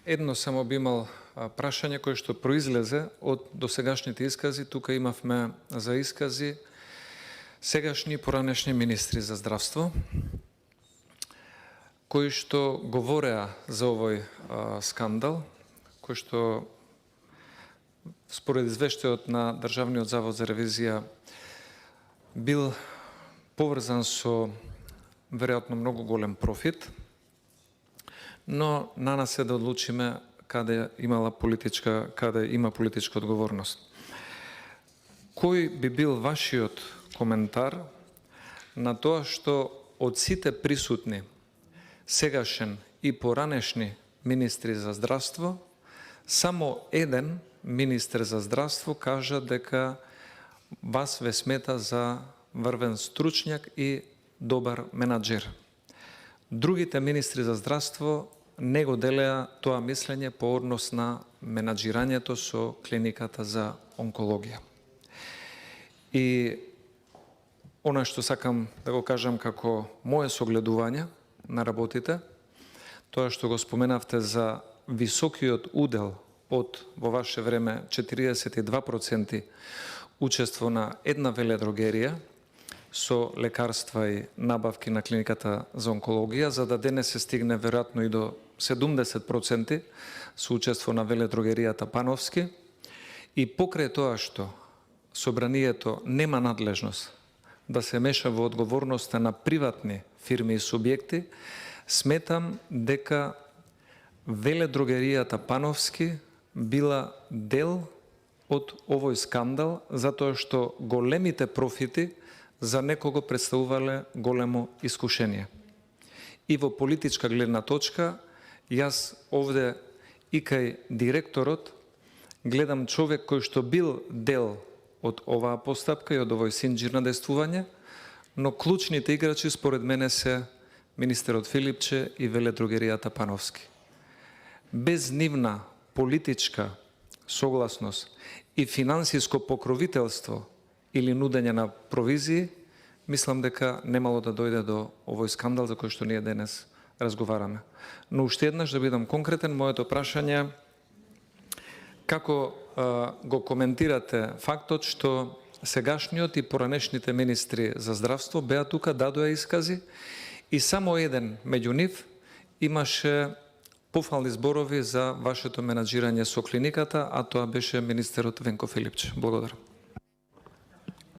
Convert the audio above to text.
Едно само би имал прашање кое што произлезе од досегашните искази. Тука имавме за искази сегашни и поранешни министри за здравство, кои што говореа за овој скандал, кој што според извештајот на Државниот завод за ревизија бил поврзан со веројатно многу голем профит, но на нас е да одлучиме каде има политичка одговорност. Кој би бил вашиот коментар на тоа што од сите присутни сегашен и поранешни министри за здравство, само еден министер за здравство кажа дека вас ве смета за врвен стручњак и добар менаџер. Другите министри за здравство не го делеа тоа мислење по однос на менаџирањето со клиниката за онкологија. И она што сакам да го кажам како моje согледување на работите, тоа што го споменавте за високиот удел од во ваше време 42% учество на една веледрогерија со лекарства и набавки на клиниката за онкологија, за да денес се стигне веројатно и до 70% со учество на веледрогеријата Пановски. И покрај тоа што собранието нема надлежност да се меша во одговорноста на приватни фирми и субјекти, сметам дека веледрогеријата Пановски била дел од овој скандал, затоа што големите профити за некого представувале големо искушение. И во политичка гледна точка, јас овде и кај директорот гледам човек кој што бил дел од оваа постапка и од овој синџир на действување, но клучните играчи според мене се министерот Филипче и веледрогеријата Пановски. Без нивна политичка согласност и финансиско покровителство или нудење на провизии, мислам дека немало да дојде до овој скандал за кој што ние денес разговараме. Но уште еднаш да бидам конкретен, моето прашање како го коментирате фактот што сегашниот и поранешните министри за здравство беа тука, дадоа искази и само еден меѓу нив имаше пофални зборови за вашето менаџирање со клиниката, а тоа беше министерот Венко Филипче. Благодарам.